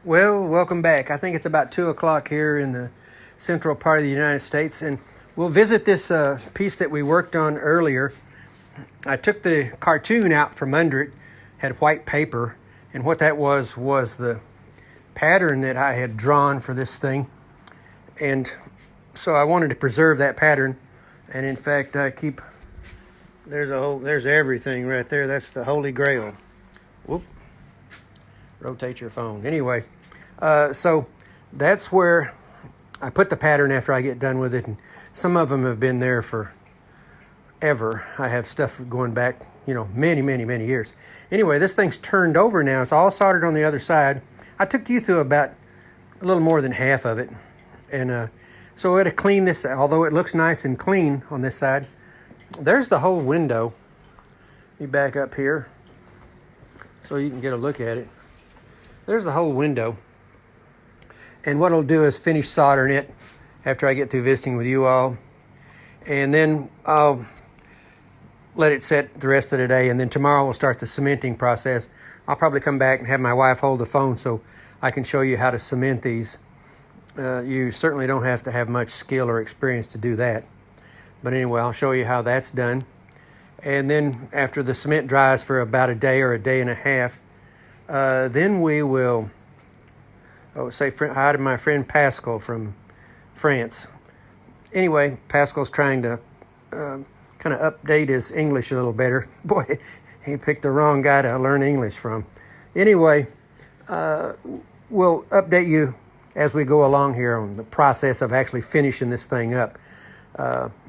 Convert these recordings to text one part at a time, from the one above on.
Well, welcome back. I think it's about 2 o'clock here in the central part of the United States, and we'll visit this piece that we worked on earlier. I took the cartoon out from under it, had white paper, and what that was the pattern that I had drawn for this thing. And so I wanted to preserve that pattern, and in fact, there's everything right there. That's the Holy Grail. Whoop. Rotate your phone. Anyway, so that's where I put the pattern after I get done with it. And some of them have been there for ever. I have stuff going back, many, many, many years. Anyway, this thing's turned over now. It's all soldered on the other side. I took you through about a little more than half of it. And so I had to clean this, although it looks nice and clean on this side. There's the whole window. Let me back up here so you can get a look at it. There's the whole window. And what I'll do is finish soldering it after I get through visiting with you all. And then I'll let it set the rest of the day. And then tomorrow we'll start the cementing process. I'll probably come back and have my wife hold the phone so I can show you how to cement these. You certainly don't have to have much skill or experience to do that. But anyway, I'll show you how that's done. And then after the cement dries for about a day or a day and a half, then we will, hi to my friend Pascal from France. Anyway, Pascal's trying to kind of update his English a little better. Boy, he picked the wrong guy to learn English from. Anyway, we'll update you as we go along here on the process of actually finishing this thing up.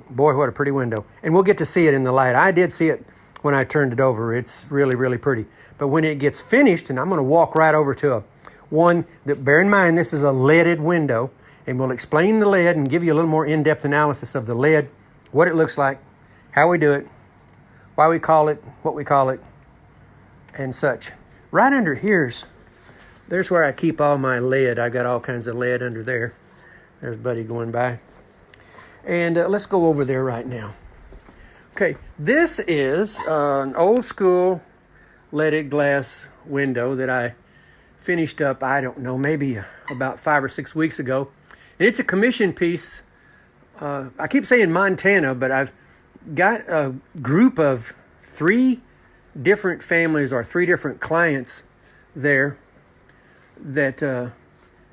Boy, what a pretty window. And we'll get to see it in the light. I did see it when I turned it over. It's really, really pretty. But when it gets finished, and I'm going to walk right over to one that, bear in mind, this is a leaded window, and we'll explain the lead and give you a little more in-depth analysis of the lead, what it looks like, how we do it, why we call it, what we call it, and such. Right under there's where I keep all my lead. I got all kinds of lead under there. There's Buddy going by. And let's go over there right now. Okay, this is an old school leaded glass window that I finished up, I don't know, maybe about 5 or 6 weeks ago. And it's a commission piece. I keep saying Montana, but I've got a group of 3 different families or 3 different clients there that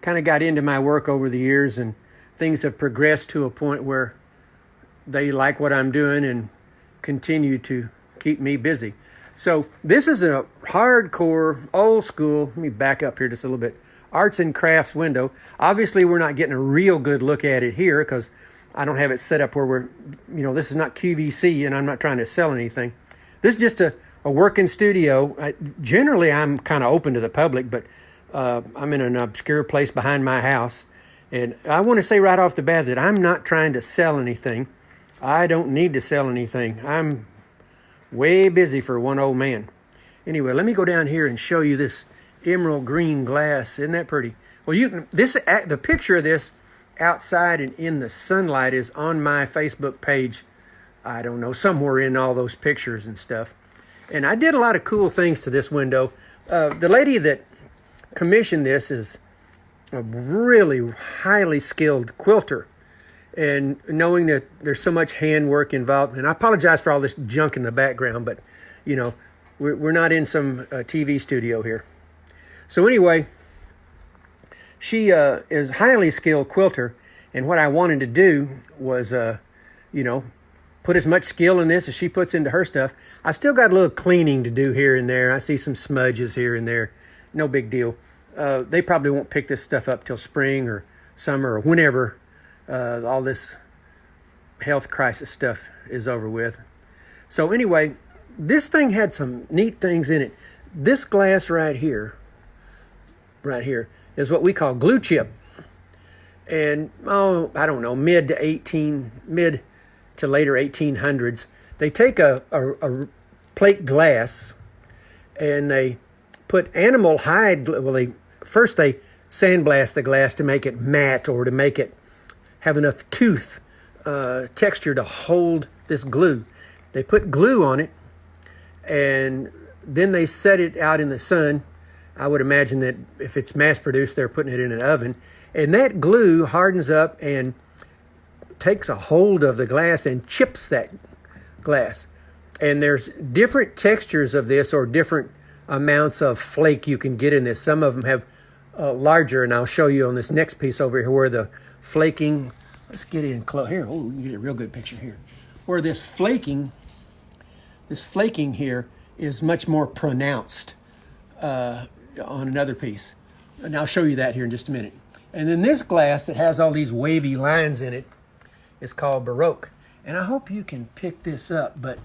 kind of got into my work over the years, and things have progressed to a point where they like what I'm doing and continue to keep me busy. So this is a hardcore, old school, let me back up here just a little bit, arts and crafts window. Obviously, we're not getting a real good look at it here because I don't have it set up where this is not QVC and I'm not trying to sell anything. This is just a working studio. Generally, I'm kind of open to the public, but I'm in an obscure place behind my house. And I want to say right off the bat that I'm not trying to sell anything. I don't need to sell anything. I'm way busy for one old man. Anyway, let me go down here and show you this emerald green glass. Isn't that pretty? Well, the picture of this outside and in the sunlight is on my Facebook page. I don't know, somewhere in all those pictures and stuff. And I did a lot of cool things to this window. The lady that commissioned this is a really highly skilled quilter. And knowing that there's so much handwork involved, and I apologize for all this junk in the background, but, we're not in some TV studio here. So anyway, she is a highly skilled quilter, and what I wanted to do was, put as much skill in this as she puts into her stuff. I've still got a little cleaning to do here and there. I see some smudges here and there. No big deal. They probably won't pick this stuff up till spring or summer or whenever all this health crisis stuff is over with. So anyway, this thing had some neat things in it. This glass right here is what we call glue chip. And I don't know, mid to later 1800s, they take a plate glass and they put animal hide. Well, they sandblast the glass to make it matte or to make it have enough tooth texture to hold this glue. They put glue on it, and then they set it out in the sun I would imagine that if it's mass-produced, they're putting it in an oven. And that glue hardens up and takes a hold of the glass and chips that glass. And there's different textures of this, or different amounts of flake you can get in this. Some of them have larger, and I'll show you on this next piece over here where the flaking, let's get in close here. Oh, you can get a real good picture here. Where this flaking here is much more pronounced on another piece. And I'll show you that here in just a minute. And then this glass that has all these wavy lines in it is called Baroque. And I hope you can pick this up, but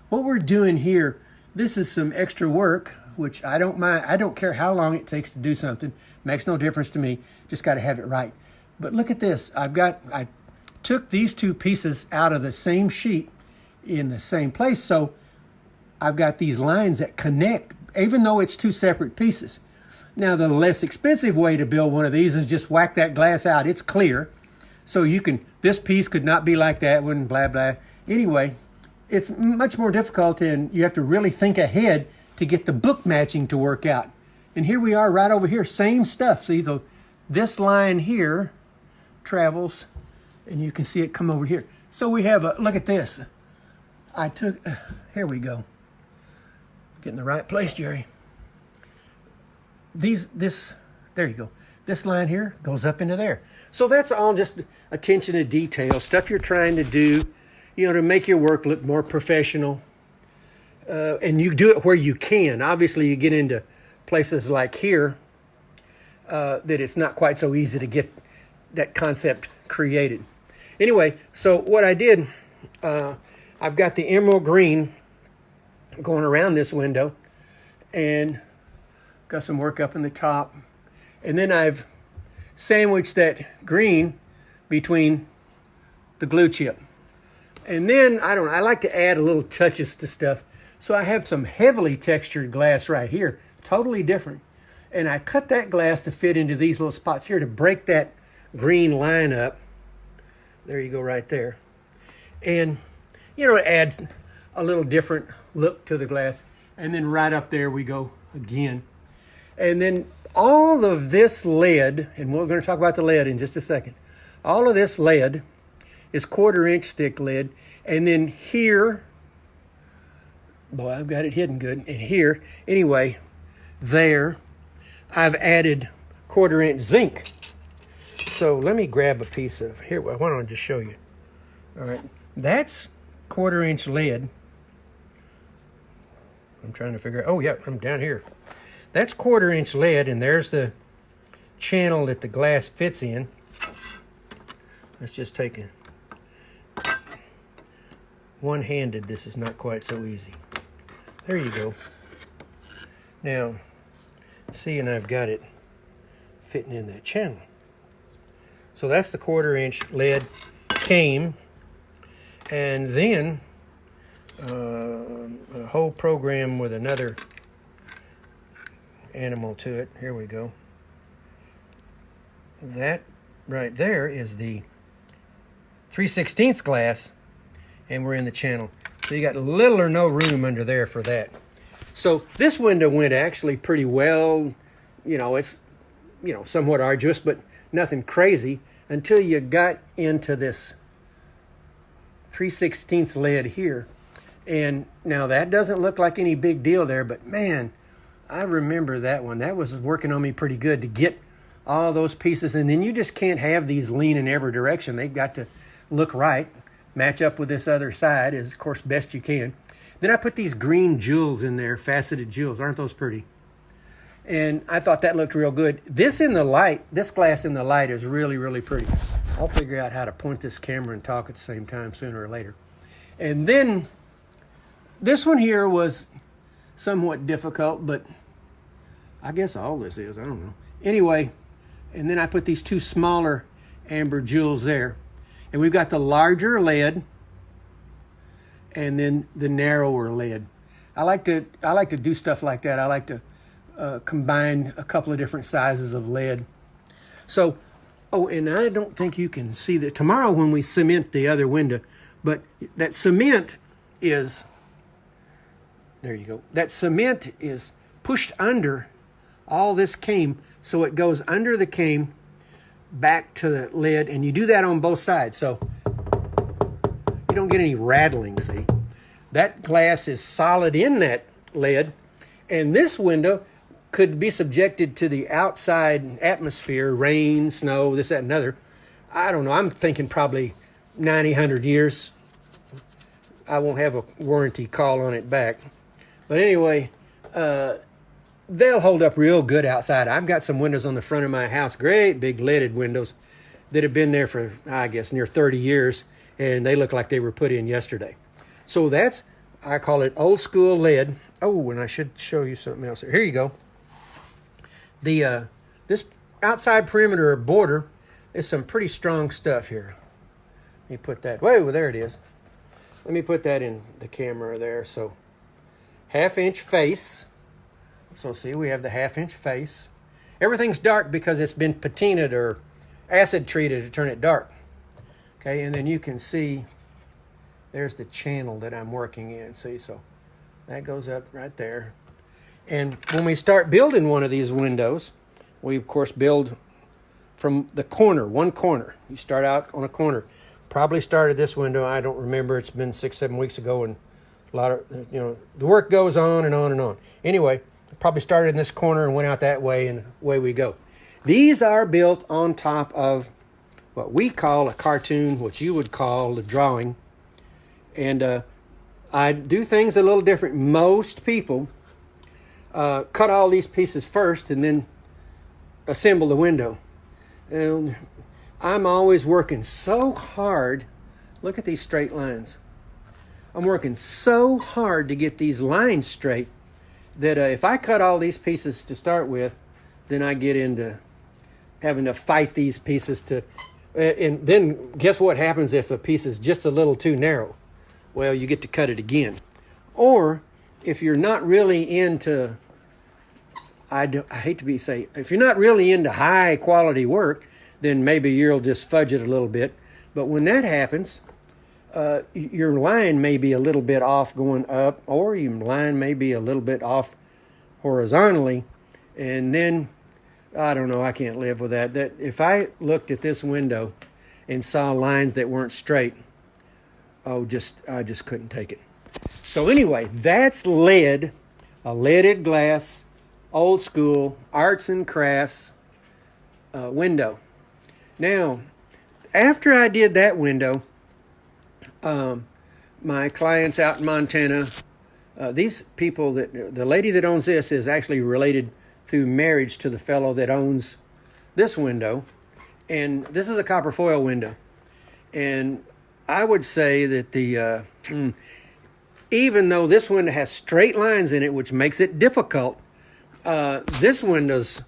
what we're doing here, this is some extra work, which I don't mind. I don't care how long it takes to do something. Makes no difference to me. Just got to have it right. But look at this. I took these two pieces out of the same sheet in the same place. So I've got these lines that connect, even though it's two separate pieces. Now, the less expensive way to build one of these is just whack that glass out. It's clear. So you can, this piece could not be like that one, blah, blah. Anyway, it's much more difficult, and you have to really think ahead to get the book matching to work out. And here we are right over here, same stuff. See, so this line here travels, and you can see it come over here. So we have a, look at this. I took, here we go. Get in the right place, Jerry. There you go. This line here goes up into there. So that's all just attention to detail, stuff you're trying to do, to make your work look more professional. And you do it where you can. Obviously, you get into places like here that it's not quite so easy to get that concept created. Anyway, so what I did, I've got the emerald green going around this window, and got some work up in the top. And then I've sandwiched that green between the glue chip. And then, I like to add a little touches to stuff. So I have some heavily textured glass right here, totally different. And I cut that glass to fit into these little spots here to break that green line up. There you go, right there. And, it adds a little different look to the glass. And then right up there we go again. And then all of this lead, and we're going to talk about the lead in just a second. All of this lead is 1/4 inch thick lead. And then here, boy, I've got it hidden good. And here, anyway, there, I've added 1/4 inch zinc. So let me grab a piece of, here, why don't I just show you? All right, that's 1/4 inch lead. I'm trying to figure out, oh yeah, I'm down here. That's 1/4 inch lead, and there's the channel that the glass fits in. Let's just take a one-handed. This is not quite so easy. There you go. Now, see, and I've got it fitting in that channel. So that's the 1/4 inch lead came, and then a whole program with another animal to it. Here we go. That right there is the 3/16 glass, and we're in the channel. So you got little or no room under there for that. So this window went actually pretty well. It's somewhat arduous, but nothing crazy until you got into this 3/16 lead here. And now that doesn't look like any big deal there, but man, I remember that one. That was working on me pretty good to get all those pieces. And then you just can't have these lean in every direction. They've got to look right, match up with this other side as, of course, best you can. Then I put these green jewels in there, faceted jewels. Aren't those pretty? And I thought that looked real good. This in the light, this glass in the light is really, really pretty. I'll figure out how to point this camera and talk at the same time sooner or later. And then this one here was somewhat difficult, but I guess all this is, I don't know. Anyway, and then I put these two smaller amber jewels there. And we've got the larger lead and then the narrower lead. I like to do stuff like that. I like to combine a couple of different sizes of lead. So, oh, and I don't think you can see that tomorrow when we cement the other window, but that cement is, there you go. That cement is pushed under all this came, so it goes under the cane back to the lid, and you do that on both sides, so you don't get any rattling, see? That glass is solid in that lid, and this window could be subjected to the outside atmosphere, rain, snow, this, that, and other. I don't know, I'm thinking probably 90, 100 years. I won't have a warranty call on it back. But anyway, they'll hold up real good outside. I've got some windows on the front of my house, great big leaded windows that have been there for, I guess, near 30 years, and they look like they were put in yesterday. So that's, I call it old school lead. Oh, and I should show you something else. Here you go. This outside perimeter border is some pretty strong stuff here. Let me put that, whoa, there it is. Let me put that in the camera there. So 1/2 inch face. So see, we have the 1/2 inch face. Everything's dark because it's been patinaed or acid treated to turn it dark. Okay, and then you can see there's the channel that I'm working in. See, so that goes up right there. And when we start building one of these windows, we of course build from the corner, one corner. You start out on a corner. Probably started this window, I don't remember, it's been 6, 7 weeks ago, and a lot of, the work goes on and on and on. Anyway, probably started in this corner and went out that way, and away we go. These are built on top of what we call a cartoon, what you would call a drawing. And I do things a little different. Most people cut all these pieces first and then assemble the window. And I'm always working so hard. Look at these straight lines. I'm working so hard to get these lines straight that if I cut all these pieces to start with, then I get into having to fight these pieces to, and then guess what happens if a piece is just a little too narrow? Well, you get to cut it again. Or if you're not really into, I hate to say, if you're not really into high quality work, then maybe you'll just fudge it a little bit. But when that happens, your line may be a little bit off going up, or your line may be a little bit off horizontally, and then, I don't know, I can't live with that. That if I looked at this window and saw lines that weren't straight, I just couldn't take it. So anyway, that's lead, a leaded glass, old school, arts and crafts window. Now, after I did that window, my clients out in Montana, these people, the lady that owns this is actually related through marriage to the fellow that owns this window. And this is a copper foil window. And I would say that even though this window has straight lines in it, which makes it difficult, this window's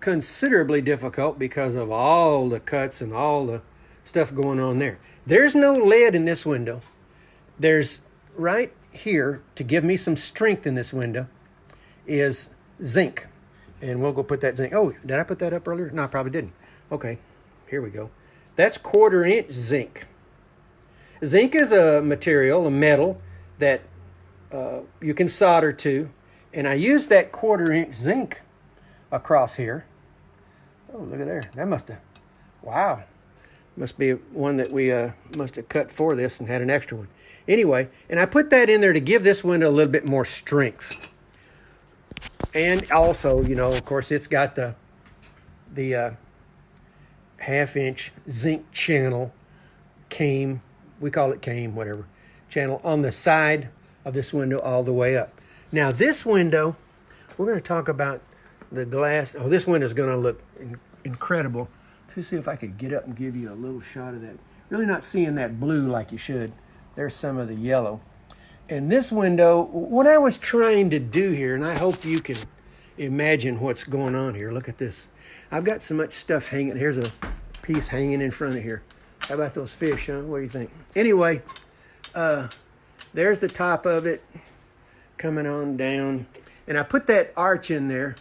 considerably difficult because of all the cuts and all the stuff going on there. There's no lead in this window. There's right here, to give me some strength in this window, is zinc. And we'll go put that zinc. Oh, did I put that up earlier? No, I probably didn't. Okay, here we go. That's 1/4 inch zinc. Zinc is a material, a metal, that you can solder to. And I used that 1/4 inch zinc across here. Oh, look at there. That must have, wow. Must be one that we must have cut for this and had an extra one. Anyway, and I put that in there to give this window a little bit more strength. And also, of course, it's got the 1/2 inch zinc channel, came, we call it came, whatever, channel on the side of this window all the way up. Now this window, we're going to talk about the glass. Oh, this window is going to look incredible. Let's see if I could get up and give you a little shot of that. Really not seeing that blue like you should. There's some of the yellow. And this window, what I was trying to do here, and I hope you can imagine what's going on here. Look at this. I've got so much stuff hanging. Here's a piece hanging in front of here. How about those fish, huh? What do you think? Anyway, there's the top of it coming on down. And I put that arch in there.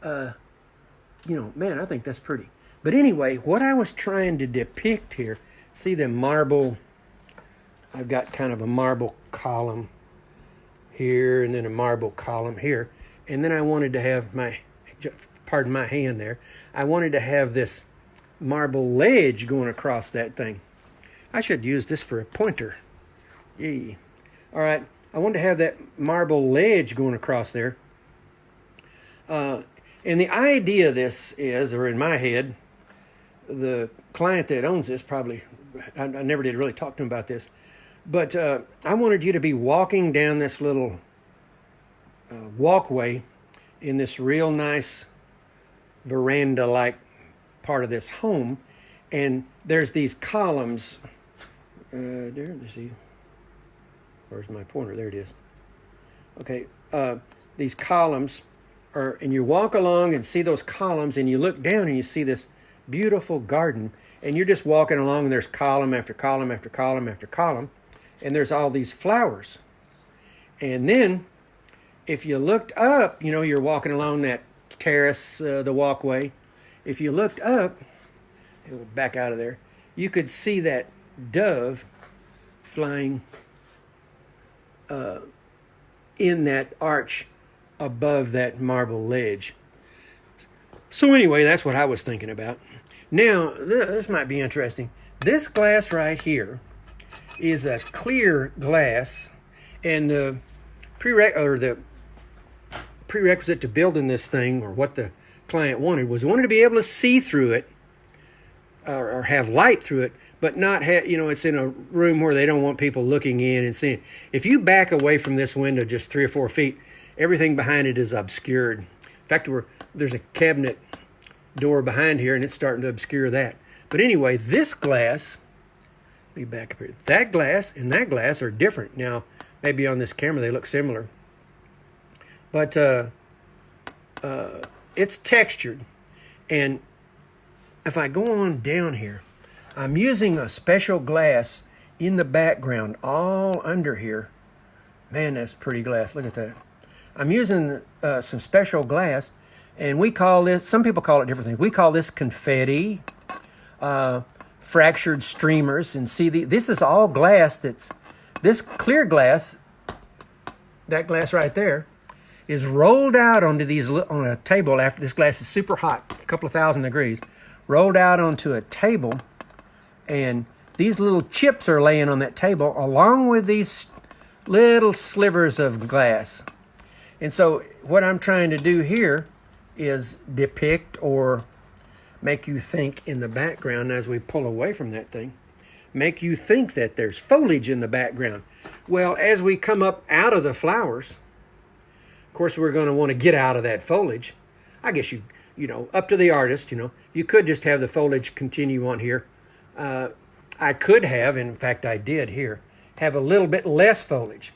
Man, I think that's pretty. But anyway, what I was trying to depict here, see the marble, I've got kind of a marble column here and then a marble column here. And then I wanted to have my pardon my hand there. I wanted to have this marble ledge going across that thing. I should use this for a pointer. Yee. All right, I wanted to have that marble ledge going across there. And the idea of this is, or in my head, the client that owns this probably, I never did really talk to him about this, but I wanted you to be walking down this little walkway in this real nice veranda-like part of this home, and there's these columns. There, let's see. Where's my pointer? There it is. Okay, these columns are, and you walk along and see those columns, and you look down and you see this beautiful garden, and you're just walking along, and there's column after column after column after column, and there's all these flowers. And then, if you looked up, you know, you're walking along that terrace, the walkway. If you looked up, back out of there, you could see that dove flying in that arch above that marble ledge. So anyway, that's what I was thinking about. Now, this might be interesting. This glass right here is a clear glass, and the prerequisite to building this thing, or what the client wanted to be able to see through it, or have light through it, but not have, you know, it's in a room where they don't want people looking in and seeing. If you back away from this window just 3 or 4 feet, everything behind it is obscured. In fact, there's a cabinet door behind here, and it's starting to obscure that. But anyway, this glass, let me back up here. That glass and that glass are different. Now, maybe on this camera they look similar, but it's textured. And if I go on down here, I'm using a special glass in the background all under here. Man, that's pretty glass. Look at that. I'm using some special glass, and we call this, some people call it different things. We call this confetti, fractured streamers. And see, this is all glass this clear glass, that glass right there, is rolled out onto on a table after this glass is super hot, a couple of 1,000 degrees, rolled out onto a table, and these little chips are laying on that table along with these little slivers of glass. And so what I'm trying to do here is depict or make you think in the background, as we pull away from that thing, make you think that there's foliage in the background. Well, as we come up out of the flowers, of course, we're going to want to get out of that foliage. I guess you know, up to the artist, you know, you could just have the foliage continue on here. I could have, in fact I did here, have a little bit less foliage.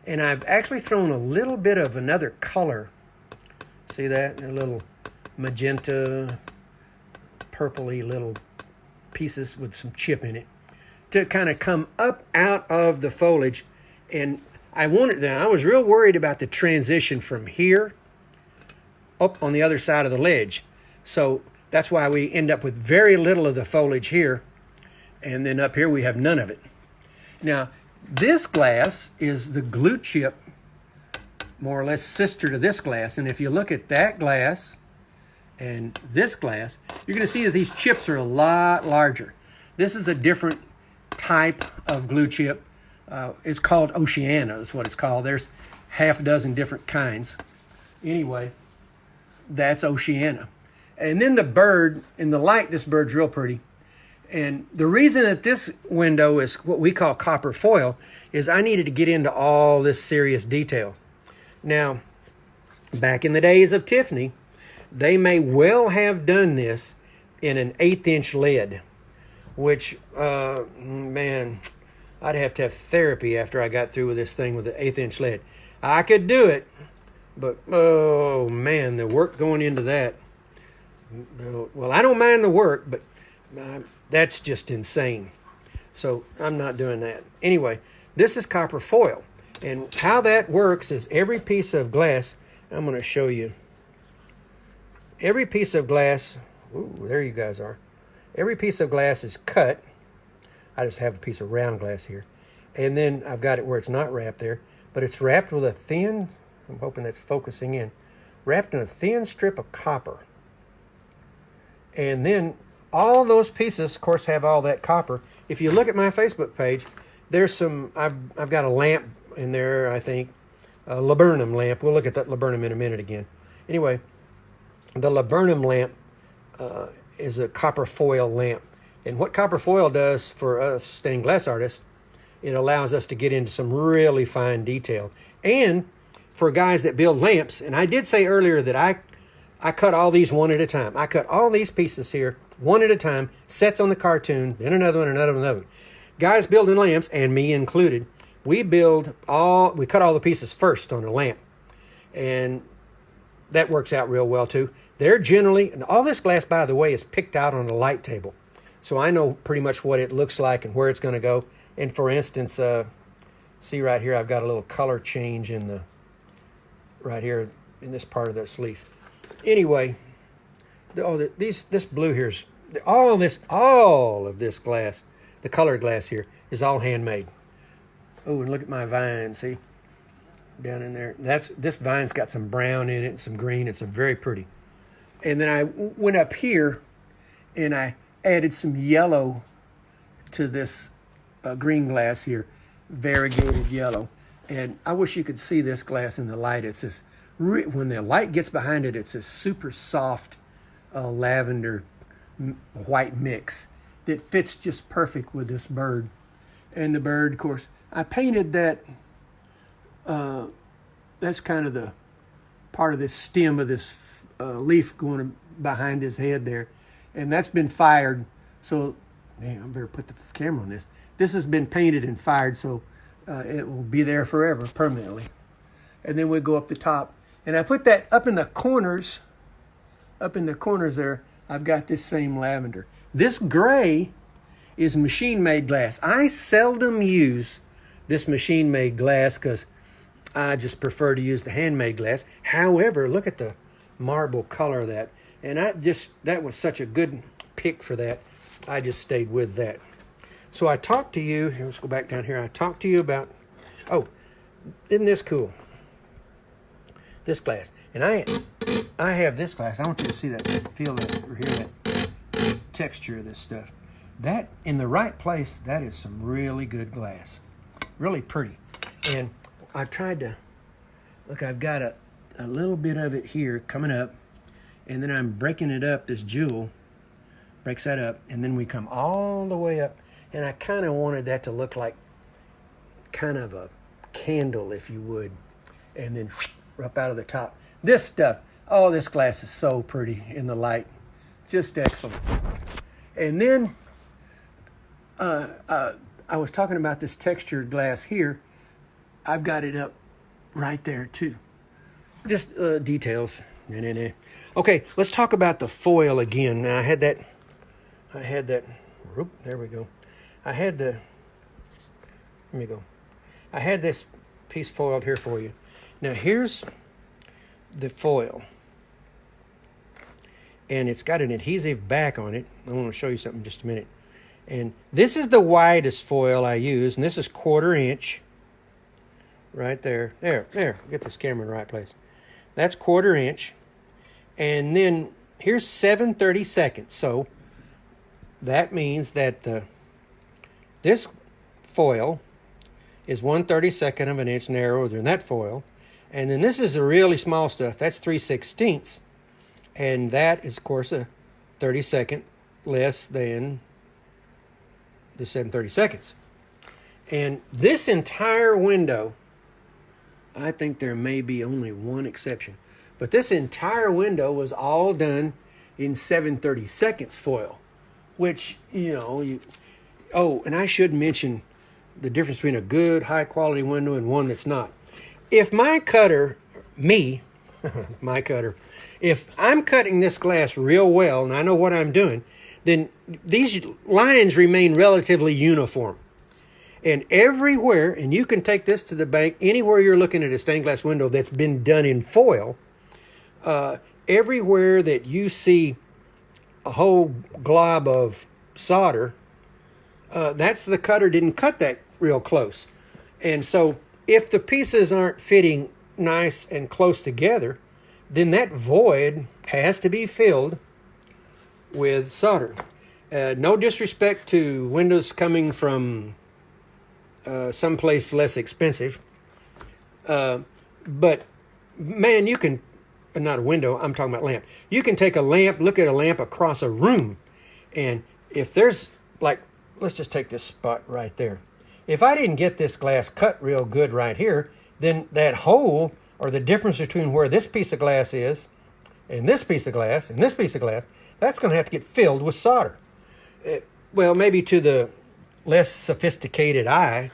And I've actually thrown a little bit of another color. See that? A little magenta, purpley little pieces with some chip in it to kind of come up out of the foliage. And I was real worried about the transition from here up on the other side of the ledge. So that's why we end up with very little of the foliage here. And then up here we have none of it. Now, this glass is the glue chip, more or less sister to this glass. And if you look at that glass and this glass, you're going to see that these chips are a lot larger. This is a different type of glue chip. It's called Oceana is what it's called. There's half a dozen different kinds. Anyway, that's Oceana. And then the bird, in the light, this bird's real pretty. And the reason that this window is what we call copper foil is I needed to get into all this serious detail. Now, back in the days of Tiffany, they may well have done this in an 1/8" lead, which, man, I'd have to have therapy after I got through with this thing with the 1/8" lead. I could do it, but, oh, man, the work going into that. Well, I don't mind the work, but that's just insane. So I'm not doing that. Anyway, this is copper foil. And how that works is every piece of glass, I'm going to show you. Every piece of glass, ooh, there you guys are. Every piece of glass is cut. I just have a piece of round glass here. And then I've got it where it's not wrapped there, but it's wrapped with a thin, I'm hoping that's focusing in, wrapped in a thin strip of copper. And then all those pieces, of course, have all that copper. If you look at my Facebook page, there's some, I've got a lamp in there, I think, a laburnum lamp. We'll look at that laburnum in a minute again. Anyway, the laburnum lamp is a copper foil lamp. And what copper foil does for us stained glass artists, it allows us to get into some really fine detail. And for guys that build lamps, and I did say earlier that I cut all these one at a time. I cut all these pieces here one at a time, sets on the cartoon, then another one, another one, another one. Guys building lamps, and me included, we cut all the pieces first on a lamp. And that works out real well too. They're generally, and all this glass, by the way, is picked out on a light table. So I know pretty much what it looks like and where it's going to go. And for instance, see right here, I've got a little color change right here in this part of the sleeve. Anyway, this blue here's, all of this glass, the colored glass here, is all handmade. Oh, and look at my vine, see? Down in there. This vine's got some brown in it and some green. It's very pretty. And then I went up here and I added some yellow to this green glass here, variegated yellow. And I wish you could see this glass in the light. It's this, when the light gets behind it, it's this super soft lavender white mix that fits just perfect with this bird. And the bird, of course, I painted that. That's kind of the part of this stem of this leaf going behind his head there. And that's been fired. So, man, I better put the camera on this. This has been painted and fired, so it will be there forever, permanently. And then we go up the top. And I put that up in the corners there, I've got this same lavender. This gray is machine-made glass. I seldom use this machine-made glass because I just prefer to use the handmade glass. However, look at the marble color of that. And that was such a good pick for that. I just stayed with that. So I talked to you, let's go back down here. I talked to you about, oh, isn't this cool? This glass. And I have this glass. I want you to see that, feel that, or hear that texture of this stuff. That, in the right place, that is some really good glass. Really pretty. And I tried to, look, I've got a little bit of it here coming up, and then I'm breaking it up, this jewel breaks that up, and then we come all the way up, and I kind of wanted that to look like kind of a candle, if you would, and then up out of the top. This stuff, oh, this glass is so pretty in the light, just excellent. And then I was talking about this textured glass here. I've got it up right there too. Just details. Okay, let's talk about the foil again. Now I had that, whoop, there we go. I had this piece foiled here for you. Now here's the foil. And it's got an adhesive back on it. I want to show you something in just a minute. And this is the widest foil I use, and this is 1/4 inch. Right there. There. Get this camera in the right place. That's 1/4 inch. And then here's 7/32. So that means that this foil is 1/32 of an inch narrower than that foil. And then this is the really small stuff. That's 3/16. And that is, of course, a 32nd less than the 7/32. And this entire window, I think there may be only one exception, but this entire window was all done in 7/32 foil, which, oh, and I should mention the difference between a good high quality window and one that's not. If my cutter, if I'm cutting this glass real well and I know what I'm doing, then these lines remain relatively uniform. And everywhere, and you can take this to the bank, anywhere you're looking at a stained glass window that's been done in foil, everywhere that you see a whole glob of solder, that's the cutter didn't cut that real close. And so if the pieces aren't fitting nice and close together, then that void has to be filled with solder. No disrespect to windows coming from someplace less expensive, but man, you can, not a window, I'm talking about lamp. You can take a lamp, look at a lamp across a room, and if there's, like, let's just take this spot right there. If I didn't get this glass cut real good right here, then that hole, or the difference between where this piece of glass is and this piece of glass and this piece of glass, that's going to have to get filled with solder. Well, maybe to the less sophisticated eye,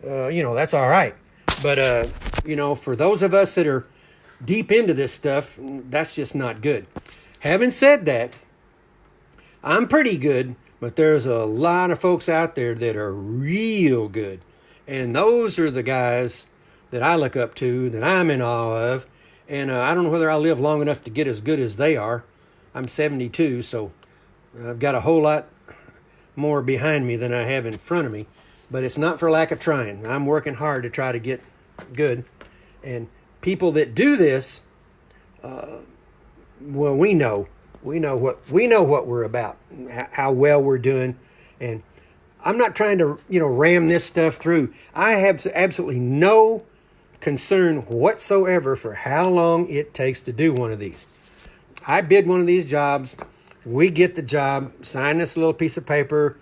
that's all right. But, for those of us that are deep into this stuff, that's just not good. Having said that, I'm pretty good, but there's a lot of folks out there that are real good. And those are the guys that I look up to, that I'm in awe of. And I don't know whether I'll live long enough to get as good as they are. I'm 72, so I've got a whole lot more behind me than I have in front of me. But it's not for lack of trying. I'm working hard to try to get good. And people that do this, well, we know what we're about, how well we're doing. And I'm not trying to, ram this stuff through. I have absolutely no concern whatsoever for how long it takes to do one of these. I bid one of these jobs. We get the job, sign this little piece of paper.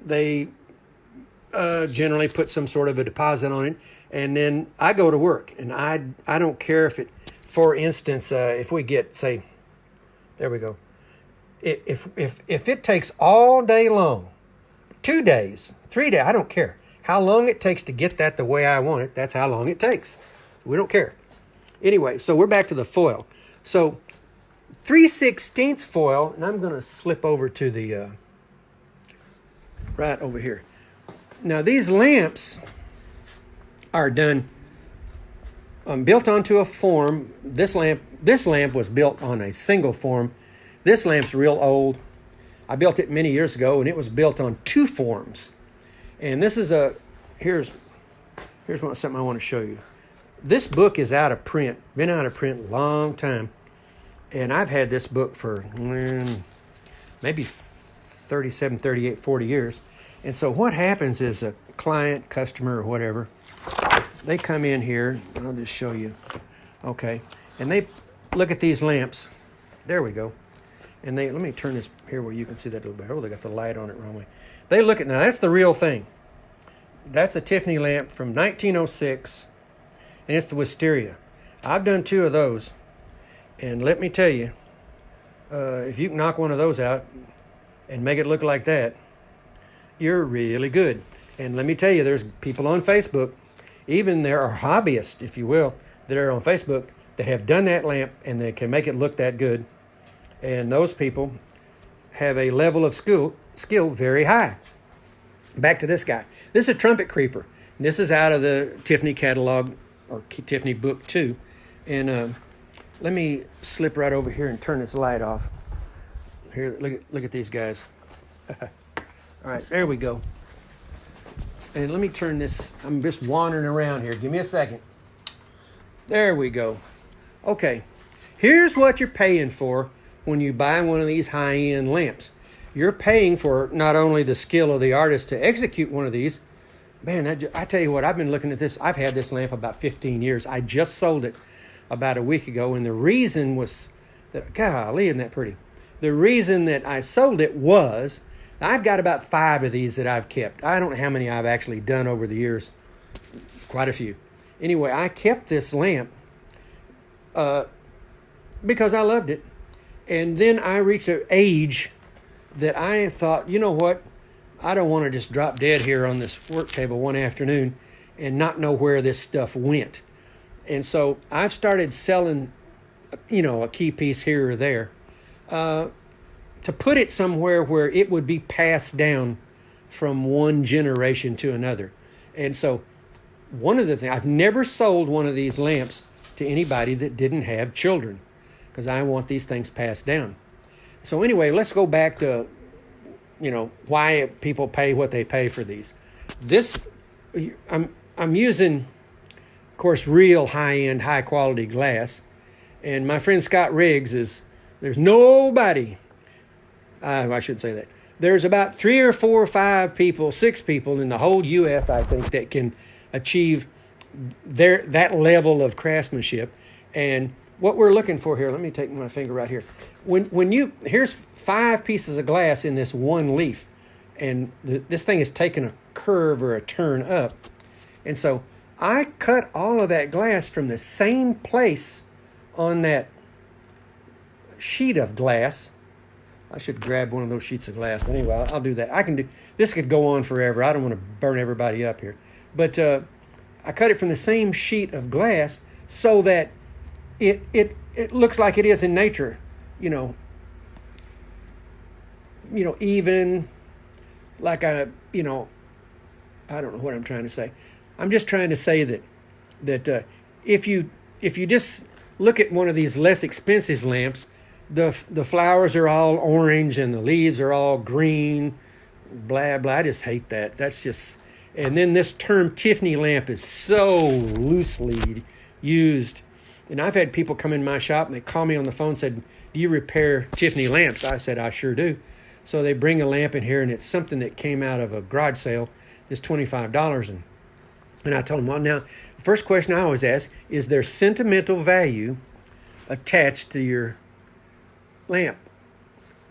They generally put some sort of a deposit on it, and then I go to work. And I don't care if it, for instance, if we get, say, there we go. If it takes all day long, 2 days, 3 days, I don't care. How long it takes to get that the way I want it, that's how long it takes. We don't care. Anyway, so we're back to the foil. So 3/16 foil, and I'm going to slip over to the, right over here. Now these lamps are done, built onto a form. This lamp was built on a single form. This lamp's real old. I built it many years ago, and it was built on 2 forms. And this is here's something I want to show you. This book is out of print, been out of print a long time. And I've had this book for maybe 37, 38, 40 years. And so what happens is a client, customer, or whatever, they come in here. I'll just show you. Okay. And they look at these lamps. There we go. And let me turn this here where you can see that a little better. Oh, they got the light on it wrong way. They look at, now that's the real thing. That's a Tiffany lamp from 1906, and it's the Wisteria. I've done 2 of those, and let me tell you, if you can knock one of those out and make it look like that, you're really good. And let me tell you, there's people on Facebook, even there are hobbyists, if you will, that are on Facebook that have done that lamp and they can make it look that good. And those people have a level of skill very high. Back to this guy. This is a trumpet creeper. This is out of the Tiffany catalog, or Tiffany book 2. And let me slip right over here and turn this light off. Here, look at these guys. All right, there we go. And let me turn this. I'm just wandering around here. Give me a second. There we go. Okay, here's what you're paying for when you buy one of these high-end lamps. You're paying for not only the skill of the artist to execute one of these. Man, I tell you what, I've been looking at this. I've had this lamp about 15 years. I just sold it about a week ago, and the reason was that, golly, isn't that pretty? The reason that I sold it was I've got about 5 of these that I've kept. I don't know how many I've actually done over the years. Quite a few. Anyway, I kept this lamp because I loved it. And then I reached an age that I thought, you know what? I don't want to just drop dead here on this work table one afternoon and not know where this stuff went. And so I've started selling, a key piece here or there to put it somewhere where it would be passed down from one generation to another. And so one of the things, I've never sold one of these lamps to anybody that didn't have children, because I want these things passed down. So anyway, let's go back to, why people pay what they pay for these. This, I'm using, of course, real high-end, high-quality glass. And my friend Scott Riggs there's nobody, I shouldn't say that. There's about 3 or 4 or 5 people, 6 people in the whole U.S., I think, that can achieve that level of craftsmanship. And what we're looking for here, let me take my finger right here. Here's 5 pieces of glass in this one leaf, and this thing is taking a curve or a turn up. And so I cut all of that glass from the same place on that sheet of glass. I should grab one of those sheets of glass. But anyway, I'll do that. This could go on forever. I don't want to burn everybody up here. But I cut it from the same sheet of glass so that it looks like it is in nature. Even like I don't know what I'm trying to say. I'm just trying to say that if you just look at one of these less expensive lamps, the flowers are all orange and the leaves are all green, blah blah. I just hate that. That's just. And then this term Tiffany lamp is so loosely used. And I've had people come in my shop and they call me on the phone and said, "Do you repair Tiffany lamps?" I said, "I sure do." So they bring a lamp in here and it's something that came out of a garage sale. It's $25. And I told them, well, now, the first question I always ask, is there sentimental value attached to your lamp?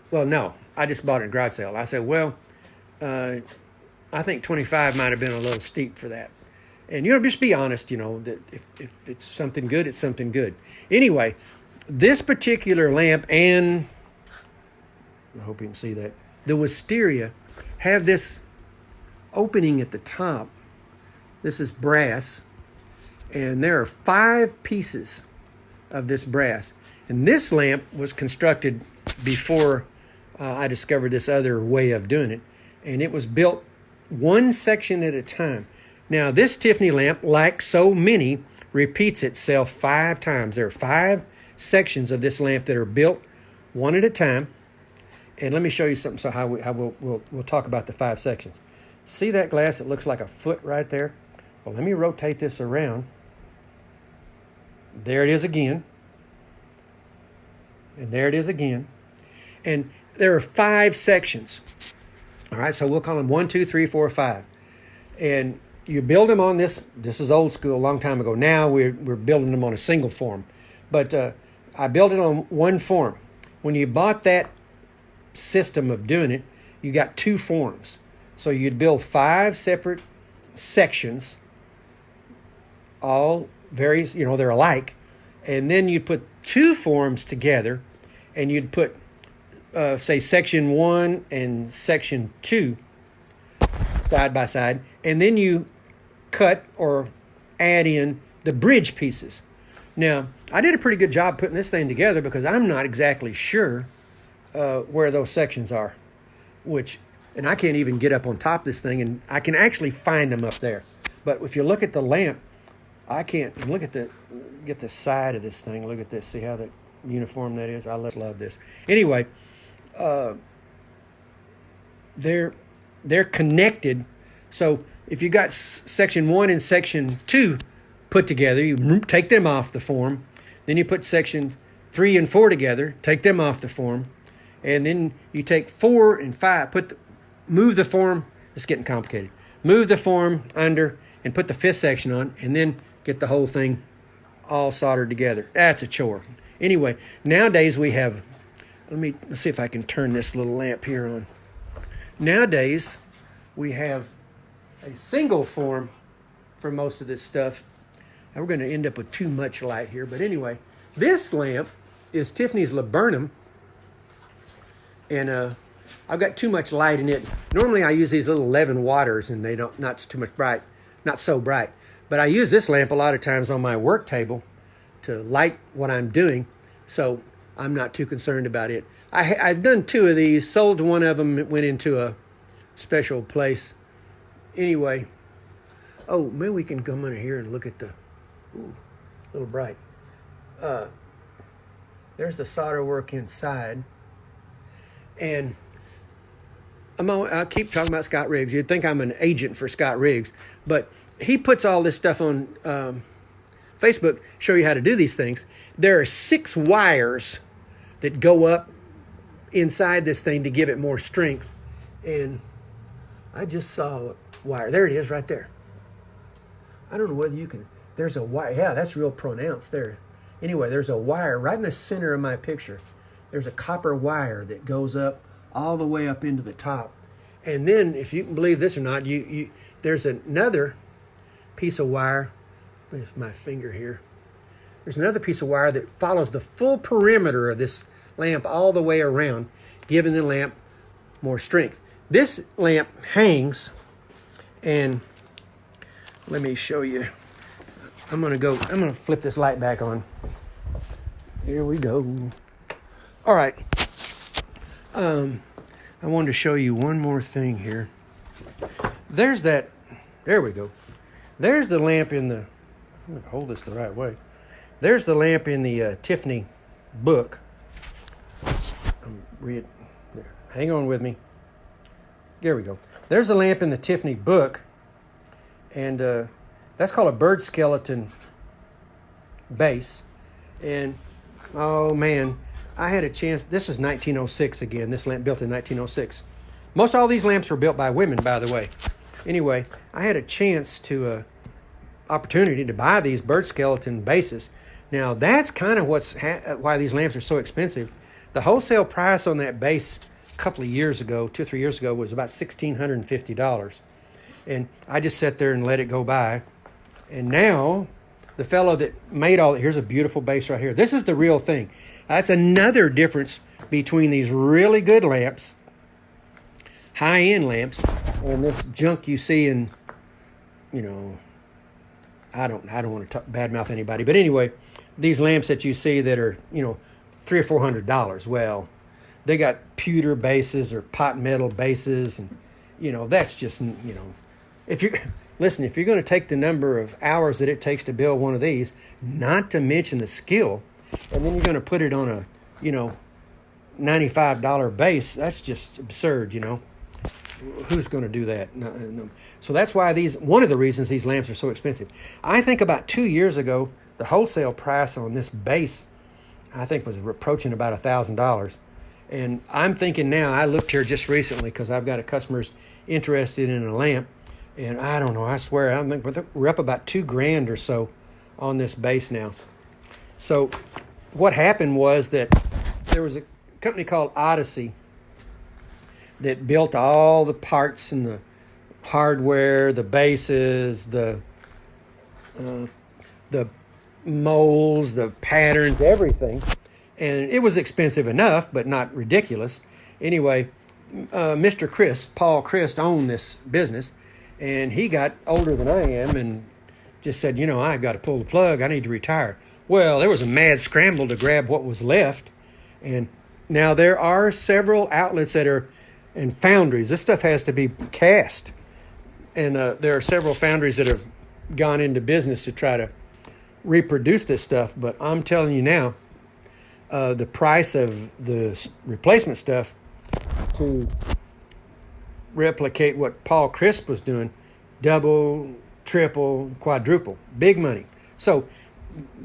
Well, no, I just bought it at a garage sale. I said, well, I think 25 might have been a little steep for that. And, just be honest, that if it's something good, it's something good. Anyway, this particular lamp, and I hope you can see that, the wisteria have this opening at the top. This is brass, and there are 5 pieces of this brass. And this lamp was constructed before I discovered this other way of doing it, and it was built one section at a time. Now, this Tiffany lamp, like so many, repeats itself 5 times. There are 5 sections of this lamp that are built one at a time. And let me show you something. So how we'll talk about the 5 sections. See that glass? It looks like a foot right there. Well, let me rotate this around. There it is again. And there it is again. And there are 5 sections. All right, so we'll call them 1, 2, 3, 4, 5. And you build them on this. This is old school, a long time ago. Now we're building them on a single form. But I built it on one form. When you bought that system of doing it, you got 2 forms. So you'd build 5 separate sections, all various, they're alike. And then you'd put 2 forms together, and you'd put, say, section 1 and section 2 side by side. And then you cut or add in the bridge pieces. Now, I did a pretty good job putting this thing together because I'm not exactly sure where those sections are, and I can't even get up on top of this thing, and I can actually find them up there. But if you look at the lamp, I can't get the side of this thing. Look at this. See how uniform that is? I love this. Anyway, they're connected. So if you got section 1 and section 2 put together, you take them off the form. Then you put section 3 and 4 together, take them off the form. And then you take 4 and 5, move the form. It's getting complicated. Move the form under and put the 5th section on, and then get the whole thing all soldered together. That's a chore. Anyway, nowadays we have, let's see if I can turn this little lamp here on. Nowadays we have a single form for most of this stuff. Now we're going to end up with too much light here, but anyway, this lamp is Tiffany's Laburnum, and I've got too much light in it. Normally I use these little 11 watters, and they not so bright. But I use this lamp a lot of times on my work table to light what I'm doing, so I'm not too concerned about it. I've done 2 of these, sold one of them, it went into a special place. Anyway, maybe we can come in here and look at a little bright. There's the solder work inside. And I keep talking about Scott Riggs. You'd think I'm an agent for Scott Riggs, but he puts all this stuff on Facebook, show you how to do these things. There are 6 wires that go up inside this thing to give it more strength. And I just saw a wire. There it is right there. I don't know whether you can, there's a wire. Yeah, that's real pronounced there. Anyway, there's a wire right in the center of my picture. There's a copper wire that goes up all the way up into the top. And then, if you can believe this or not, there's another piece of wire. Where's my finger here? There's another piece of wire that follows the full perimeter of this lamp all the way around, giving the lamp more strength. This lamp hangs, and let me show you. I'm gonna flip this light back on. Here we go. All right. I wanted to show you one more thing here. There we go. There's the lamp in the, I'm gonna hold this the right way. There's the lamp in the Tiffany book. Hang on with me. There we go. There's the lamp in the Tiffany book, and that's called a bird skeleton base. And oh man, I had a chance. This is 1906 again. This lamp built in 1906. Most all these lamps were built by women, by the way. Anyway, I had a chance to opportunity to buy these bird skeleton bases. Now that's kind of why these lamps are so expensive. The wholesale price on that base a couple of years ago, 2 or 3 years ago, was about $1,650. And I just sat there and let it go by. And now the fellow that made here's a beautiful base right here. This is the real thing. That's another difference between these really good lamps, high-end lamps, and this junk you see in, I don't want to badmouth anybody, but anyway, these lamps that you see that are, $300 or $400. Well, they got pewter bases or pot metal bases, and that's just, if you're going to take the number of hours that it takes to build one of these, not to mention the skill, and then you're going to put it on a, $95 base, that's just absurd, Who's going to do that? No. So that's why one of the reasons these lamps are so expensive. I think about 2 years ago, the wholesale price on this base, I think, was approaching about $1,000. And I'm thinking now, I looked here just recently because I've got a customer's interested in a lamp. And I don't know, I swear, we're up about $2,000 or so on this base now. So what happened was that there was a company called Odyssey that built all the parts and the hardware, the bases, the molds, the patterns, everything. And it was expensive enough, but not ridiculous. Anyway, Mr. Paul Christ, owned this business. And he got older than I am and just said, I've got to pull the plug. I need to retire. Well, there was a mad scramble to grab what was left. And now there are several outlets that are, and foundries. This stuff has to be cast. And there are several foundries that have gone into business to try to reproduce this stuff. But I'm telling you now, the price of the replacement stuff to replicate what Paul Crisp was doing, double, triple, quadruple, big money. So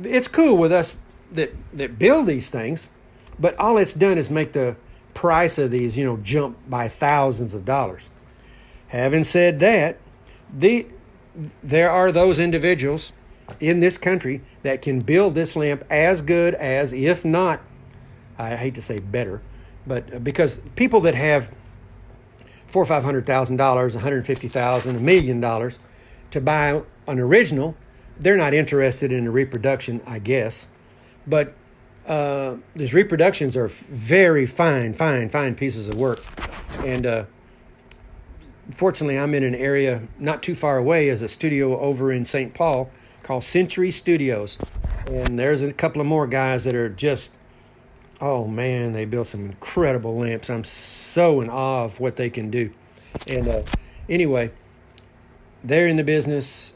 it's cool with us that build these things, but all it's done is make the price of these, jump by thousands of dollars. Having said that, there are those individuals in this country that can build this lamp as good as, if not, I hate to say better, but because people that have $400,000 or $500,000, $150,000, $1 million to buy an original, they're not interested in a reproduction, I guess. But these reproductions are very fine pieces of work. And fortunately, I'm in an area not too far away as a studio over in St. Paul called Century Studios. And there's a couple of more guys that are just, oh man, they build some incredible lamps. I'm so in awe of what they can do. And anyway, they're in the business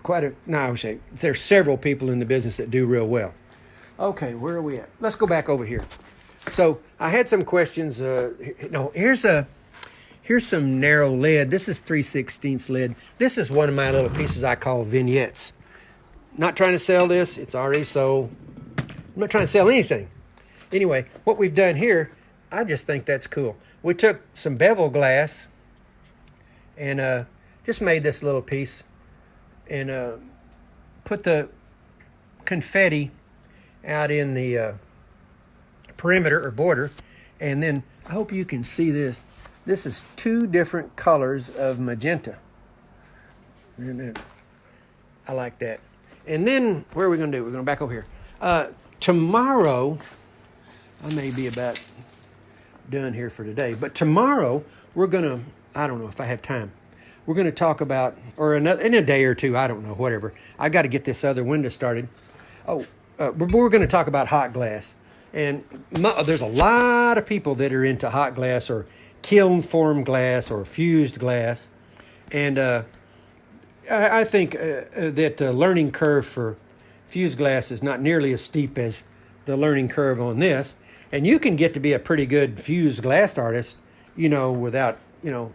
I would say there's several people in the business that do real well. Okay, where are we at? Let's go back over here. So I had some questions. Here's some narrow lead. This is 3/16 lead. This is one of my little pieces I call vignettes. not trying to sell this. It's already sold. I'm not trying to sell anything. Anyway, what we've done here, I just think that's cool. We took some bevel glass and just made this little piece and put the confetti out in the perimeter or border. And then I hope you can see this. This is 2 different colors of magenta. And I like that. And then, what are we going to do? We're going to back over here. Tomorrow, I may be about done here for today, but tomorrow we're going to, I don't know if I have time, we're going to talk about, or in a day or two, I don't know, whatever. I got to get this other window started. We're going to talk about hot glass. And there's a lot of people that are into hot glass or kiln formed glass or fused glass. And I think that the learning curve for fused glass is not nearly as steep as the learning curve on this. And you can get to be a pretty good fused glass artist, without,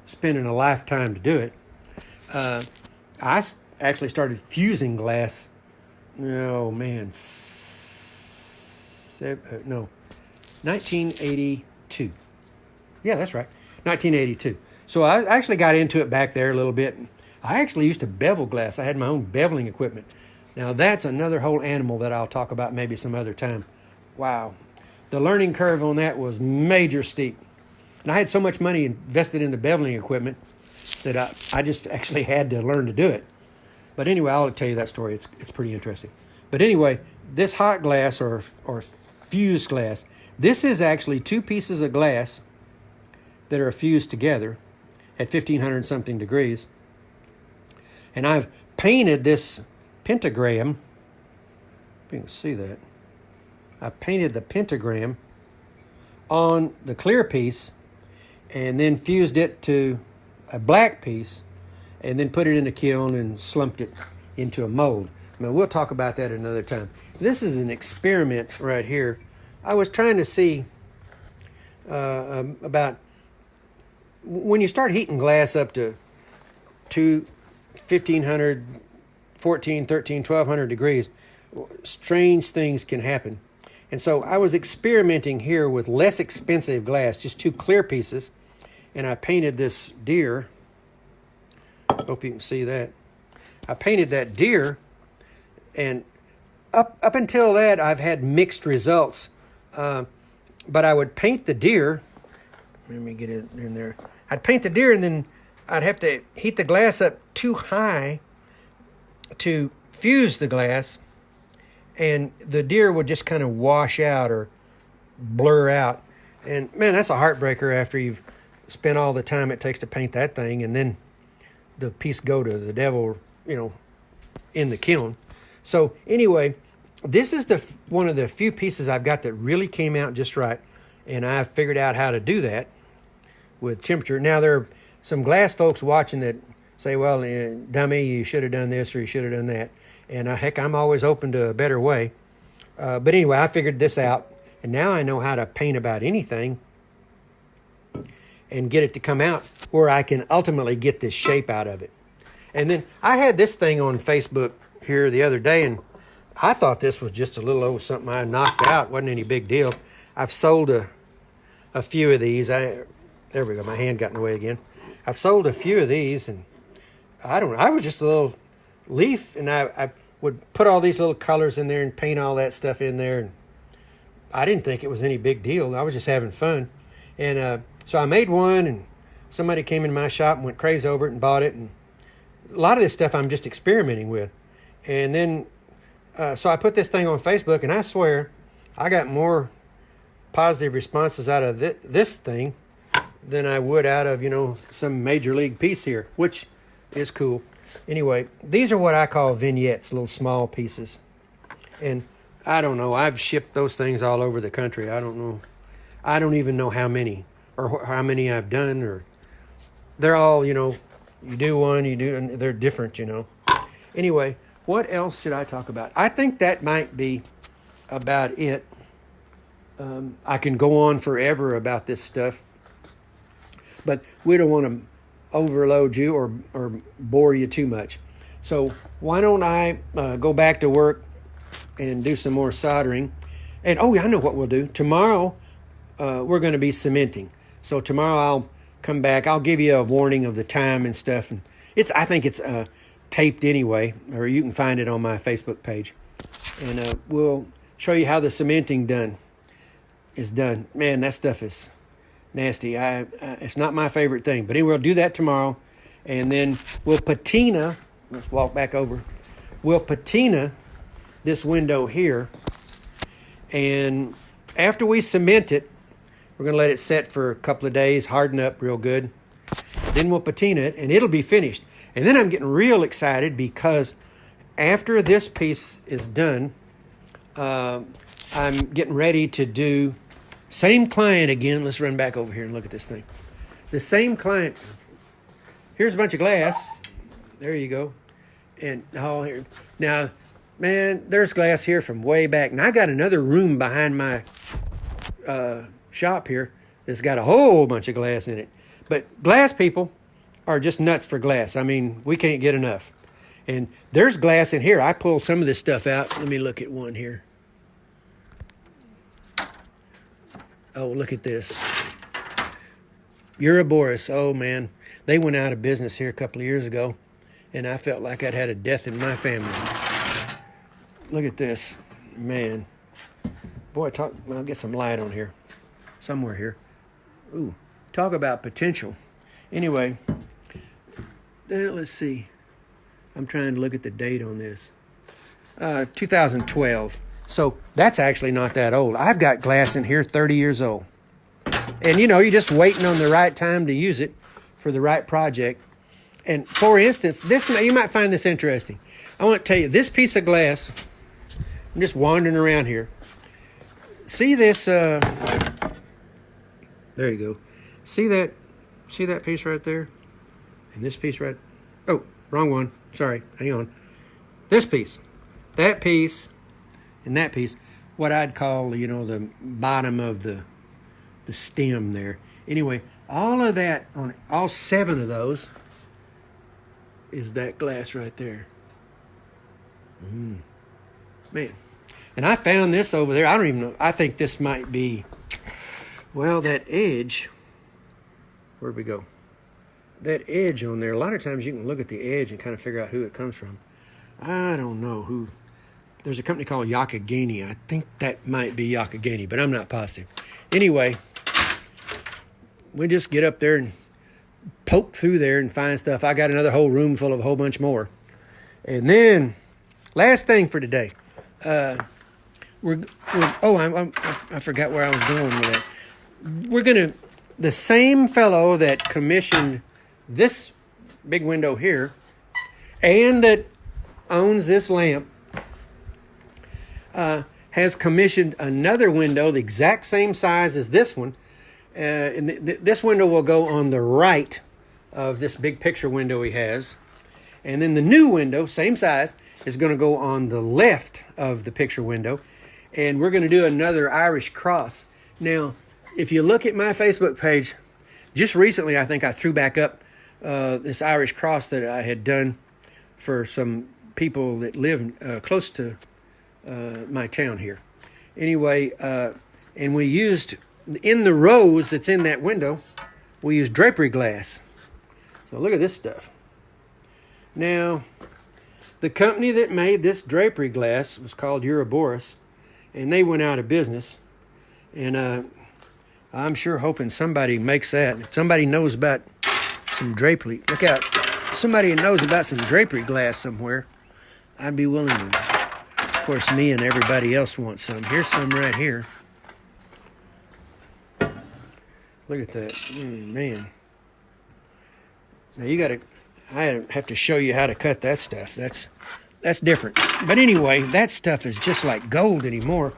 spending a lifetime to do it. I actually started fusing glass, 1982. Yeah, that's right, 1982. So I actually got into it back there a little bit. I actually used to bevel glass. I had my own beveling equipment. Now that's another whole animal that I'll talk about maybe some other time. Wow. The learning curve on that was major steep. And I had so much money invested in the beveling equipment that I just actually had to learn to do it. But anyway, I'll tell you that story. It's pretty interesting. But anyway, this hot glass or fused glass, this is actually 2 pieces of glass that are fused together at 1500 something degrees. And I've painted this pentagram. You can see that. I painted the pentagram on the clear piece and then fused it to a black piece and then put it in a kiln and slumped it into a mold. We'll talk about that another time. This is an experiment right here. I was trying to see about when you start heating glass up to 1500, 14, 13, 1200 degrees, strange things can happen. And so I was experimenting here with less expensive glass, just 2 clear pieces, and I painted this deer. Hope you can see that. I painted that deer, and up until that, I've had mixed results. But I would paint the deer. Let me get it in there. I'd paint the deer, and then I'd have to heat the glass up too high to fuse the glass, and the deer would just kind of wash out or blur out. And man, that's a heartbreaker after you've spent all the time it takes to paint that thing, and then the piece go to the devil, in the kiln. So anyway, this is one of the few pieces I've got that really came out just right, and I figured out how to do that with temperature. Now, there are some glass folks watching that say, well, dummy, you should have done this or you should have done that. And heck, I'm always open to a better way. But anyway, I figured this out, and now I know how to paint about anything and get it to come out where I can ultimately get this shape out of it. And then I had this thing on Facebook here the other day, and I thought this was just a little old something I knocked out. Wasn't any big deal. I've sold a few of these. There we go. My hand got in the way again. I've sold a few of these, and I was just a little leaf, and I would put all these little colors in there and paint all that stuff in there. And I didn't think it was any big deal. I was just having fun. And so I made one, and somebody came in my shop and went crazy over it and bought it. And a lot of this stuff I'm just experimenting with. And then, so I put this thing on Facebook, and I swear I got more positive responses out of this thing than I would out of, some major league piece here, which is cool. Anyway, these are what I call vignettes, little small pieces. And I don't know, I've shipped those things all over the country. I don't know. I don't even know how many or how many I've done, or they're all, you do one, and they're different, Anyway, what else should I talk about? I think that might be about it. I can go on forever about this stuff, but we don't want to overload you or bore you too much. So why don't I go back to work and do some more soldering? And oh, yeah, I know what we'll do. Tomorrow, we're going to be cementing. So tomorrow I'll come back. I'll give you a warning of the time and stuff. And I think it's taped anyway, or you can find it on my Facebook page. And we'll show you how the cementing is done. Man, that stuff is nasty. It's not my favorite thing. But anyway, we'll do that tomorrow. And then we'll patina. Let's walk back over. We'll patina this window here. And after we cement it, we're going to let it set for a couple of days, harden up real good. Then we'll patina it, and it'll be finished. And then I'm getting real excited because after this piece is done, I'm getting ready to do same client again. Let's run back over here and look at this thing. The same client. Here's a bunch of glass. There you go. And here. Now, man, there's glass here from way back. And I got another room behind my shop here that's got a whole bunch of glass in it. But glass people are just nuts for glass. I mean, we can't get enough. And there's glass in here. I pulled some of this stuff out. Let me look at one here. Oh, look at this. Uroboros. Oh, man. They went out of business here a couple of years ago. And I felt like I'd had a death in my family. Look at this. Man. Boy, I'll get some light on here. Somewhere here. Ooh, talk about potential. Anyway, let's see. I'm trying to look at the date on this. 2012. So that's actually not that old. I've got glass in here 30 years old. And you're just waiting on the right time to use it for the right project. And for instance, you might find this interesting. I want to tell you, this piece of glass, I'm just wandering around here. See this, there you go. See that piece right there? And this piece right, oh, wrong one. Sorry, hang on. This piece, that piece, and that piece, what I'd call, the bottom of the stem there. Anyway, all of that, all 7 of those, is that glass right there. Man. And I found this over there. I don't even know. I think this might be, well, that edge. Where'd we go? That edge on there. A lot of times you can look at the edge and kind of figure out who it comes from. I don't know who. There's a company called Yakagani. I think that might be Yakagani, but I'm not positive. Anyway, we just get up there and poke through there and find stuff. I got another whole room full of a whole bunch more. And then, last thing for today. I forgot where I was going with that. The same fellow that commissioned this big window here and that owns this lamp has commissioned another window the exact same size as this one. And this window will go on the right of this big picture window he has. And then the new window, same size, is going to go on the left of the picture window. And we're going to do another Irish cross. Now, if you look at my Facebook page, just recently I think I threw back up this Irish cross that I had done for some people that live close to my town here. Anyway, and we used, in the rows that's in that window, we used drapery glass. So look at this stuff. Now, the company that made this drapery glass was called Uroboros, and they went out of business. And I'm sure hoping somebody makes that. If somebody knows about some drapery, look out. If somebody knows about some drapery glass somewhere, I'd be willing to. Of course, me and everybody else want some. Here's some right here. Look at that. Man. Now I have to show you how to cut that stuff. That's different. But anyway, that stuff is just like gold anymore.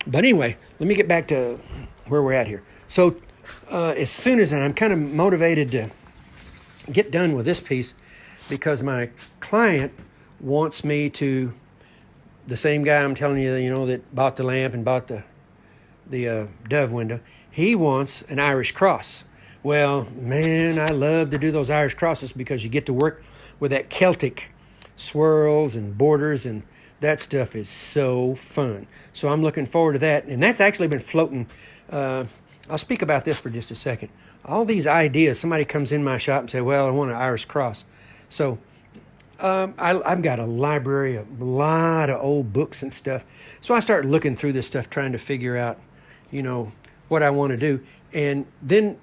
But anyway, let me get back to where we're at here. So as soon as I'm kind of motivated to get done with this piece because my client wants me to, the same guy I'm telling you, that bought the lamp and bought the dove window, he wants an Irish cross. Well, man, I love to do those Irish crosses because you get to work with that Celtic swirls and borders, and that stuff is so fun. So I'm looking forward to that. And that's actually been floating. I'll speak about this for just a second. All these ideas, somebody comes in my shop and say, well, I want an Irish cross. So I've got a library, a lot of old books and stuff. So I start looking through this stuff, trying to figure out, what I want to do. And then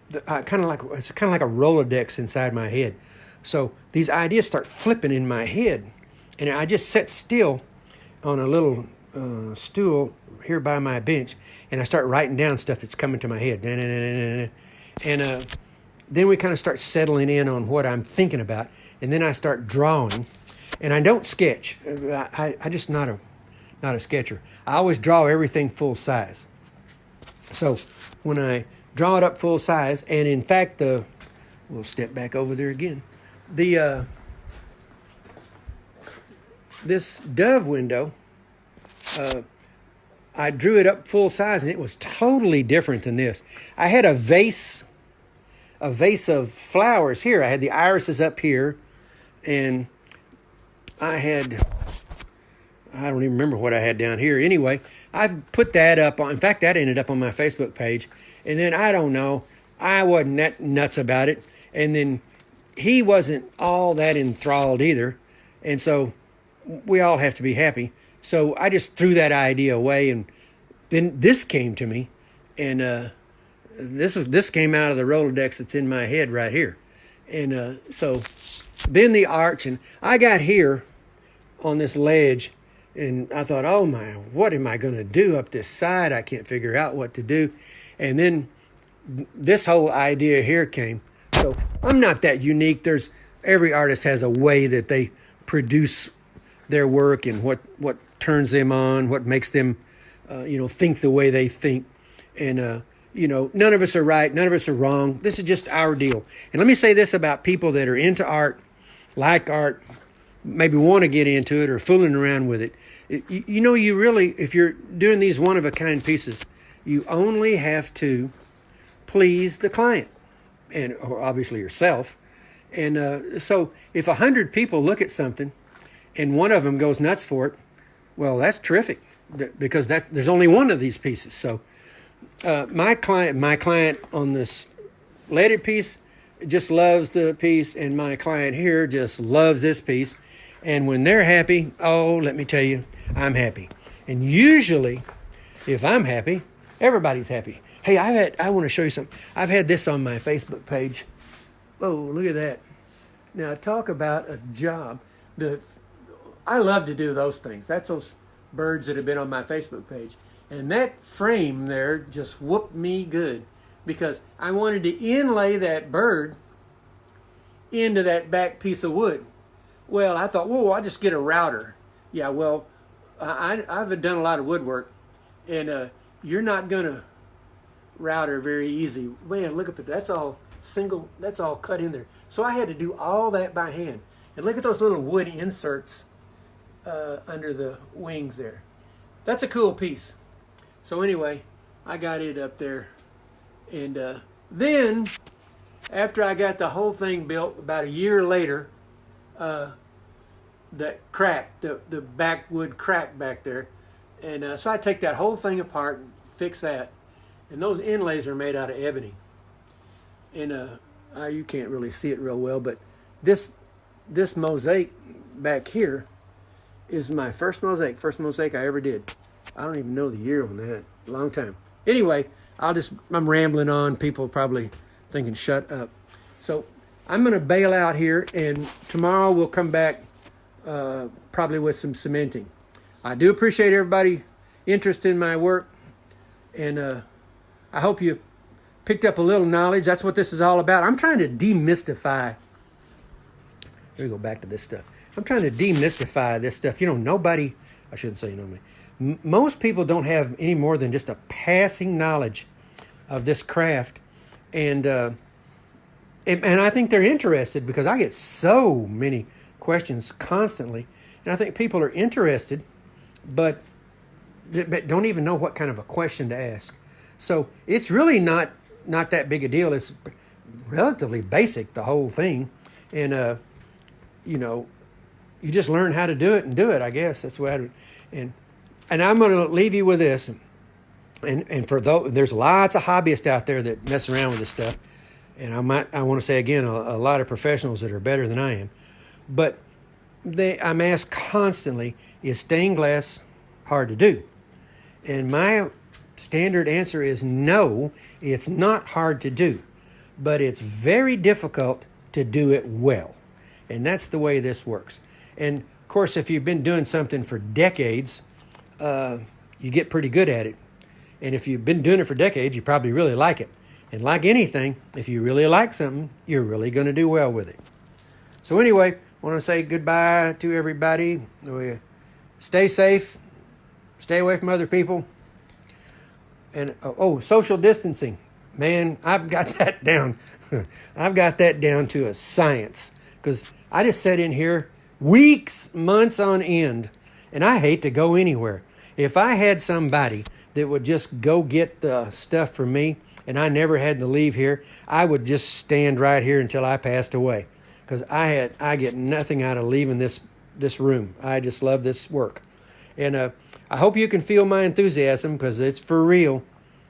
it's kind of like a Rolodex inside my head. So these ideas start flipping in my head. And I just sit still on a little stool here by my bench, and I start writing down stuff that's coming to my head. And then we kind of start settling in on what I'm thinking about. And then I start drawing. And I don't sketch. I just not a sketcher. I always draw everything full size. So when I draw it up full size, and in fact, we'll step back over there again. This dove window, I drew it up full size, and it was totally different than this. I had a vase of flowers here. I had the irises up here, and I don't even remember what I had down here. Anyway, I put that up on, in fact, that ended up on my Facebook page. And then, I don't know, I wasn't that nuts about it. And then he wasn't all that enthralled either. And so we all have to be happy. So I just threw that idea away. And then this came to me. And this came out of the Rolodex that's in my head right here. And so then the arch, and I got here on this ledge, and I thought, oh my, what am I going to do up this side? I can't figure out what to do. And then this whole idea here came. So I'm not that unique. Every artist has a way that they produce their work, and what turns them on, what makes them, think the way they think. And, none of us are right. None of us are wrong. This is just our deal. And let me say this about people that are into art, like art, maybe want to get into it or fooling around with it. You really, if you're doing these one-of-a-kind pieces, you only have to please the client, or obviously yourself. And so if 100 people look at something and one of them goes nuts for it, well, that's terrific, because there's only one of these pieces. So my client on this leaded piece just loves the piece, and my client here just loves this piece. And when they're happy, oh, let me tell you, I'm happy. And usually, if I'm happy, everybody's happy. Hey, I want to show you something. I've had this on my Facebook page. Oh, look at that. Now, talk about a job. I love to do those things. That's those birds that have been on my Facebook page. And that frame there just whooped me good, because I wanted to inlay that bird into that back piece of wood. Well, I thought, whoa, I'll just get a router. Yeah, well, I've done a lot of woodwork, and you're not going to router very easy. Man, look at that. That's all single. That's all cut in there. So I had to do all that by hand. And look at those little wood inserts under the wings there. That's a cool piece. So anyway, I got it up there. And then, after I got the whole thing built, about a year later, that crack, the back wood crack back there. And so I take that whole thing apart and fix that. And those inlays are made out of ebony. And you can't really see it real well, but this mosaic back here is my first mosaic I ever did. I don't even know the year on that. A long time. Anyway, I'm rambling on. People probably thinking, shut up. So I'm going to bail out here, and tomorrow we'll come back probably with some cementing. I do appreciate everybody interest in my work, and I hope you picked up a little knowledge. That's what this is all about. I'm trying to demystify. Here we go back to this stuff. I'm trying to demystify this stuff. Nobody, I shouldn't say nobody. Most people don't have any more than just a passing knowledge of this craft, and I think they're interested, because I get so many questions constantly, and I think people are interested, but don't even know what kind of a question to ask. So it's really not that big a deal. It's relatively basic, the whole thing, and you just learn how to do it and do it. I guess that's what. And I'm going to leave you with this. And for those, there's lots of hobbyists out there that mess around with this stuff. And I want to say again, a lot of professionals that are better than I am. But I'm asked constantly, is stained glass hard to do? And my standard answer is no, it's not hard to do. But it's very difficult to do it well. And that's the way this works. And of course, if you've been doing something for decades, you get pretty good at it. And if you've been doing it for decades, you probably really like it. And like anything, if you really like something, you're really going to do well with it. So anyway, I want to say goodbye to everybody. Stay safe. Stay away from other people. And social distancing. Man, I've got that down. I've got that down to a science. Because I just sat in here weeks, months on end, and I hate to go anywhere. If I had somebody that would just go get the stuff for me and I never had to leave here, I would just stand right here until I passed away. Because I get nothing out of leaving this room. I just love this work. And I hope you can feel my enthusiasm because it's for real.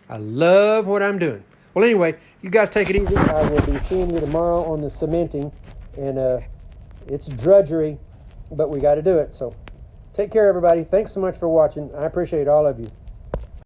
I love what I'm doing. Well, anyway, you guys take it easy. I will be seeing you tomorrow on the cementing. And it's drudgery, but we got to do it. So take care, everybody. Thanks so much for watching. I appreciate all of you.